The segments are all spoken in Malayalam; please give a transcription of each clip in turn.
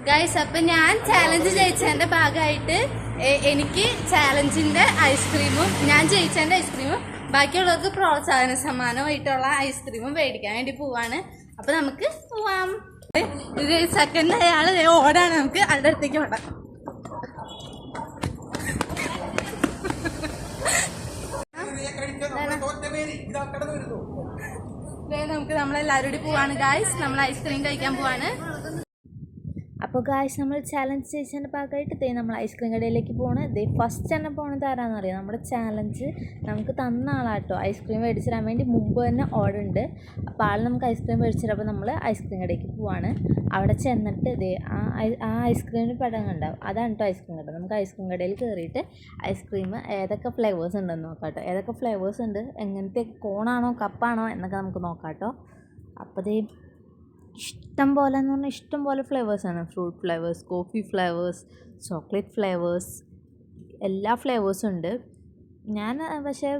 ഗൈസ്, അപ്പൊ ഞാൻ ചാലഞ്ച് ജയിച്ചതിന്റെ ഭാഗമായിട്ട് എനിക്ക് ചാലഞ്ചിന്റെ ഐസ്ക്രീമും ഞാൻ ജയിച്ചതിന്റെ ഐസ്ക്രീമും ബാക്കിയുള്ളവർക്ക് പ്രോത്സാഹന സമ്മാനമായിട്ടുള്ള ഐസ്ക്രീമും മേടിക്കാൻ വേണ്ടി പോവാണ്. അപ്പൊ നമുക്ക് പോവാം. ഇത് സെക്കൻഡ് അയാള് ഓടാണ്, നമുക്ക് അതിന്റെ അടുത്തേക്ക് ഓടാം. നമുക്ക് നമ്മളെല്ലാവരും കൂടി പോവാണ് ഗായ്സ്. നമ്മൾ ഐസ്ക്രീം കഴിക്കാൻ പോവാണ്. അപ്പോൾ ഗായ്സ്, നമ്മൾ ചാലഞ്ച് ചെയ്തതിൻ്റെ ഭാഗമായിട്ട് നമ്മൾ ഐസ്ക്രീം കടയിലേക്ക് പോകണം. ഫസ്റ്റ് തന്നെ പോകണത് ആരാണെന്ന് അറിയാം, നമ്മുടെ ചാലഞ്ച് നമുക്ക് തന്ന ആളാട്ടോ. ഐസ്ക്രീം മേടിച്ചിടാൻ വേണ്ടി മുമ്പ് തന്നെ ഓർഡർ ഉണ്ട്. അപ്പോൾ ആൾ നമുക്ക് ഐസ്ക്രീം മേടിച്ചിട്ടപ്പോൾ നമ്മൾ ഐസ്ക്രീം കടയിലേക്ക് പോവാണ്. അവിടെ ചെന്നിട്ട് ആ ഐസ്ക്രീമിന് പടം കണ്ടാവും, അതാണ് കേട്ടോ ഐസ്ക്രീം കട. നമുക്ക് ഐസ്ക്രീം കടയിൽ കയറിയിട്ട് ഐസ്ക്രീം ഏതൊക്കെ ഫ്ലേവേഴ്സ് ഉണ്ടെന്ന് നോക്കാം കേട്ടോ. ഏതൊക്കെ ഫ്ലേവേഴ്സ് ഉണ്ട്, എങ്ങനത്തെ കോണാണോ കപ്പാണോ എന്നൊക്കെ നമുക്ക് നോക്കാം കേട്ടോ. അപ്പോൾ ഇഷ്ടം പോലെ എന്ന് പറഞ്ഞാൽ ഇഷ്ടം പോലെ ഫ്ലേവേഴ്സാണ്. Fruit flavours, coffee flavours, chocolate flavours, എല്ലാ ഫ്ലേവേഴ്സും ഉണ്ട്. ഞാൻ പക്ഷേ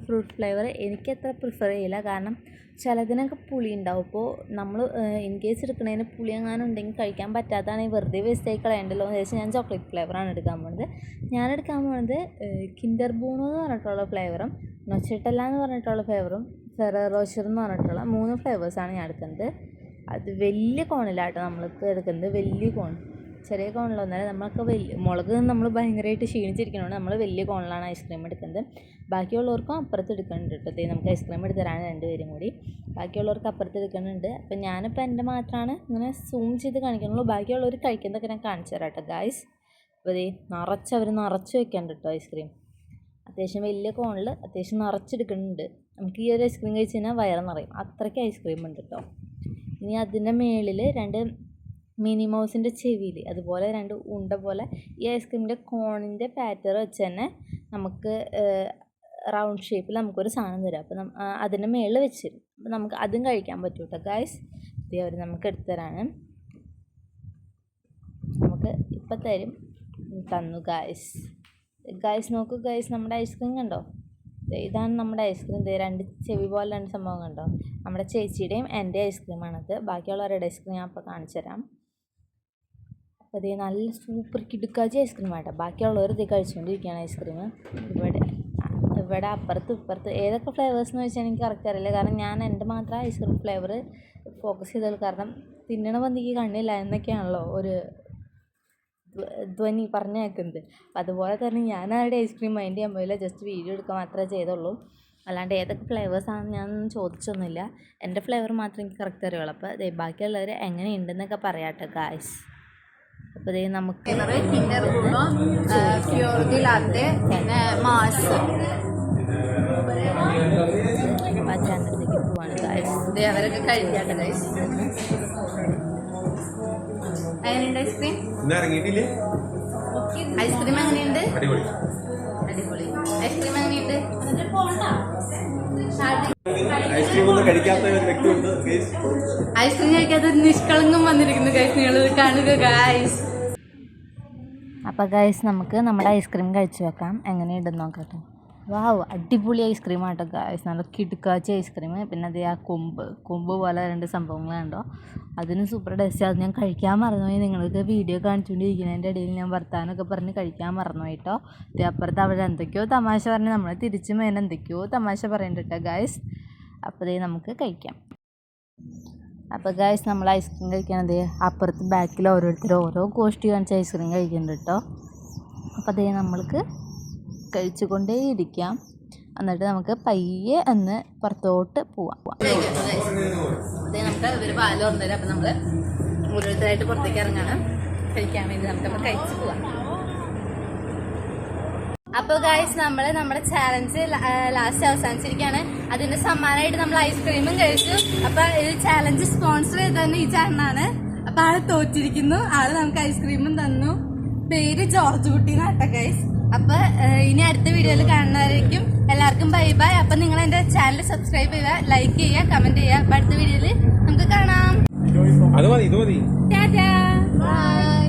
ഫ്രൂട്ട് ഫ്ലേവർ എനിക്കത്ര പ്രിഫർ ചെയ്യില്ല, കാരണം ചിലതിനൊക്കെ പുളി ഉണ്ടാവും. അപ്പോൾ നമ്മൾ ഇൻ കേസ് എടുക്കുന്നതിന് പുളി എങ്ങാനും ഉണ്ടെങ്കിൽ കഴിക്കാൻ പറ്റാത്തതാണെങ്കിൽ വെറുതെ വേസ്റ്റായി കളയണ്ടല്ലോ എന്ന് വെച്ചാൽ ഞാൻ ചോക്ലേറ്റ് ഫ്ലേവറാണ് എടുക്കാൻ പോകുന്നത്. ഞാൻ എടുക്കാൻ പോകുന്നത് കിൻഡർ ബൂണോ എന്ന് പറഞ്ഞിട്ടുള്ള ഫ്ലേവറും നൊച്ചട്ടല്ല എന്ന് പറഞ്ഞിട്ടുള്ള ഫ്ലേവറും ഫെറോ റോഷർ എന്ന് പറഞ്ഞിട്ടുള്ള 3 ഫ്ലേവേഴ്സാണ് ഞാൻ എടുക്കുന്നത്. അത് വലിയ കോണിലാട്ടോ നമ്മൾക്ക് എടുക്കുന്നത്, വലിയ കോൺ. ചെറിയ കോണിലൊന്നല്ല, നമ്മളൊക്കെ മുളക് നമ്മൾ ഭയങ്കരമായിട്ട് ക്ഷീണിച്ചിരിക്കണോണ്ട് നമ്മൾ വലിയ കോണിലാണ് ഐസ്ക്രീം എടുക്കുന്നത്. ബാക്കിയുള്ളവർക്കും അപ്പുറത്ത് എടുക്കുന്നുണ്ട് കേട്ടോ. നമുക്ക് ഐസ്ക്രീം എടുത്തരാണ് 2 പേരും കൂടി. ബാക്കിയുള്ളവർക്ക് അപ്പുറത്ത് എടുക്കുന്നുണ്ട്. അപ്പം ഞാനിപ്പോൾ എൻ്റെ മാത്രമാണ് ഇങ്ങനെ സൂം ചെയ്ത് കാണിക്കുന്നുള്ളൂ. ബാക്കിയുള്ളവർ കഴിക്കുന്നതൊക്കെ ഞാൻ കാണിച്ചു തരാം കേട്ടോ ഗായ്സ്. അപ്പോൾ അവർ നിറച്ച് വെക്കാണ്ട് കേട്ടോ ഐസ്ക്രീം. അത്യാവശ്യം വലിയ കോണിൽ അത്യാവശ്യം നിറച്ചെടുക്കുന്നുണ്ട്. നമുക്ക് ഈ ഒരു ഐസ്ക്രീം കഴിച്ച് കഴിഞ്ഞാൽ വയറ് നിറയും, അത്രയ്ക്ക് ഐസ്ക്രീം ഉണ്ട് കേട്ടോ. ഇനി അതിൻ്റെ മേളിൽ 2 മിനി മൗസിൻ്റെ ചെവിയിൽ അതുപോലെ 2 ഉണ്ട പോലെ ഈ ഐസ്ക്രീമിൻ്റെ കോണിൻ്റെ പാറ്റർ വെച്ച് തന്നെ നമുക്ക് റൗണ്ട് ഷേപ്പിൽ നമുക്കൊരു സാധനം തരാം. അപ്പോൾ അതിൻ്റെ മേളിൽ വെച്ച് തരും. അപ്പോൾ നമുക്ക് അതും കഴിക്കാൻ പറ്റും കേട്ടോ ഗായ്സ്. ഇത് അവർ നമുക്ക് എടുത്തു തരാണ്, നമുക്ക് ഇപ്പം തന്നു ഗായ്സ്. നോക്കൂ ഗായ്സ്, നമ്മുടെ ഐസ്ക്രീം കണ്ടോ? ഇതാണ് നമ്മുടെ ഐസ്ക്രീം. 2 ചെവി പോലെ 2 സംഭവം കണ്ടോ? നമ്മുടെ ചേച്ചിയുടെയും എൻ്റെ ഐസ്ക്രീമാണത്. ബാക്കിയുള്ളവരുടെ ഐസ്ക്രീം ഞാൻ അപ്പോൾ കാണിച്ചു തരാം. അപ്പോൾ നല്ല സൂപ്പർ കിടുക്കാച്ചി ഐസ്ക്രീമായിട്ടോ. ബാക്കിയുള്ളവർ കഴിച്ചുകൊണ്ടിരിക്കുകയാണ് ഐസ്ക്രീം. ഇവിടെ അപ്പുറത്ത് ഏതൊക്കെ ഫ്ലേവേഴ്സ് എന്ന് വെച്ചാൽ എനിക്ക് കറക്റ്റ് അറിയില്ല, കാരണം ഞാൻ എൻ്റെ മാത്രം ഐസ്ക്രീം ഫ്ലേവർ ഫോക്കസ് ചെയ്തത്. കാരണം തിന്നണ പന്തിക്ക് കണ്ണില്ല എന്നൊക്കെയാണല്ലോ ഒരു ധ്വനി പറഞ്ഞു കേൾക്കുന്നത്. അതുപോലെ തന്നെ ഞാൻ ആരുടെ ഐസ്ക്രീം മൈൻഡ് ചെയ്യാൻ പോയില്ല, ജസ്റ്റ് വീഡിയോ എടുക്കാൻ മാത്രമേ ചെയ്തുള്ളൂ. അല്ലാണ്ട് ഏതൊക്കെ ഫ്ലേവേഴ്സാണെന്ന് ഞാൻ ചോദിച്ചൊന്നുമില്ല. എൻ്റെ ഫ്ലേവർ മാത്രമേ എനിക്ക് കറക്റ്റ് അറിയുള്ളൂ. അപ്പോൾ ബാക്കിയുള്ളവർ എങ്ങനെയുണ്ടെന്നൊക്കെ പറയാട്ടോ ഗായ്സ്. അപ്പോൾ നമുക്ക് ചാനലിലേക്ക് പോവാണ് ഗായ്സ്. അവരൊക്കെ കഴിക്കാട്ടെ ഗായ്സ്. എങ്ങനെയുണ്ട് ഐസ്ക്രീം? ഐസ്ക്രീം എങ്ങനെയുണ്ട്? അടിപൊളി. ഐസ്ക്രീം എങ്ങനെയുണ്ട്? ഐസ്ക്രീം കഴിക്കാത്ത നിഷ്കളങ്കം വന്നിരിക്കുന്നു ഗൈസ്, നിങ്ങൾ കാണുക ഗൈസ്. അപ്പോൾ ഗൈസ്, നമുക്ക് നമ്മുടെ ഐസ്ക്രീം കഴിച്ചു വെക്കാം, എങ്ങനെയുണ്ടെന്ന് നോക്കട്ടെ. വാവ്, അടിപൊളി ഐസ്ക്രീം ആട്ടോ ഗൈസ്, നല്ല കിടുക്കാച്ച ഐസ്ക്രീം. പിന്നെ അത് ആ കൊമ്പ് പോലെ 2 സംഭവങ്ങൾ കണ്ടോ, അതിന് സൂപ്പർ ടേസ്റ്റ്. അത് ഞാൻ കഴിക്കാൻ മറന്നുപോയി. നിങ്ങൾക്ക് വീഡിയോ കാണിച്ചുകൊണ്ടിരിക്കുന്നതിൻ്റെ ഇടയിൽ ഞാൻ വർത്താനമൊക്കെ പറഞ്ഞ് കഴിക്കാൻ മറന്നുപോയി കേട്ടോ. അപ്പുറത്ത് അവിടെ എന്തൊക്കെയോ തമാശ പറഞ്ഞ് നമ്മൾ തിരിച്ച് മേലെ എന്തൊക്കെയോ തമാശ പറയുന്നുണ്ട് കേട്ടോ ഗൈസ്. അപ്പോൾ നമുക്ക് കഴിക്കാം. അപ്പോൾ ഗൈസ്, നമ്മൾ ഐസ്ക്രീം കഴിക്കണത് അപ്പുറത്ത് ബാക്കിൽ ഓരോരുത്തർ ഓരോ കോസ്റ്റ് കാണിച്ച് ഐസ്ക്രീം കഴിക്കുന്നുണ്ട് കേട്ടോ. അപ്പോൾ നമ്മൾക്ക് കഴിച്ചുകൊണ്ടേ ഇരിക്കാം, എന്നിട്ട് നമുക്ക് പയ്യെ ഒന്ന് പുറത്തോട്ട് പോവാം. നമുക്ക് ഇവർ പാല് തുറന്നുതരാം. അപ്പം നമ്മൾ ഓരോരുത്തരായിട്ട് പുറത്തേക്ക് ഇറങ്ങണം കഴിക്കാൻ വേണ്ടി. നമുക്ക് കഴിച്ച് പോവാം. അപ്പോൾ ഗൈസ്, നമ്മുടെ ചാലഞ്ച് ലാസ്റ്റ് അവസാനിച്ചിരിക്കുകയാണ്. അതിന്റെ സമ്മാനമായിട്ട് നമ്മൾ ഐസ്ക്രീമും കഴിച്ചു. അപ്പോൾ ഇത് ചാലഞ്ച് സ്പോൺസർ ചെയ്ത് തന്നെ ഈ ചേട്ടനാണ്. അപ്പോൾ ആള് തോറ്റിരിക്കുന്നു. ആള് നമുക്ക് ഐസ്ക്രീമും തന്നു. പേര് ജോർജ് കുട്ടി നാട്ട ഗൈസ്. അപ്പോൾ ഇനി അടുത്ത വീഡിയോയിൽ കാണുന്നവരായിരിക്കും. എല്ലാവർക്കും ബൈ ബൈ. അപ്പം നിങ്ങൾ എൻ്റെ ചാനൽ സബ്സ്ക്രൈബ് ചെയ്യുക, ലൈക്ക് ചെയ്യുക, കമന്റ് ചെയ്യുക. അപ്പോൾ അടുത്ത വീഡിയോയിൽ നമുക്ക് കാണാം. Tata bye.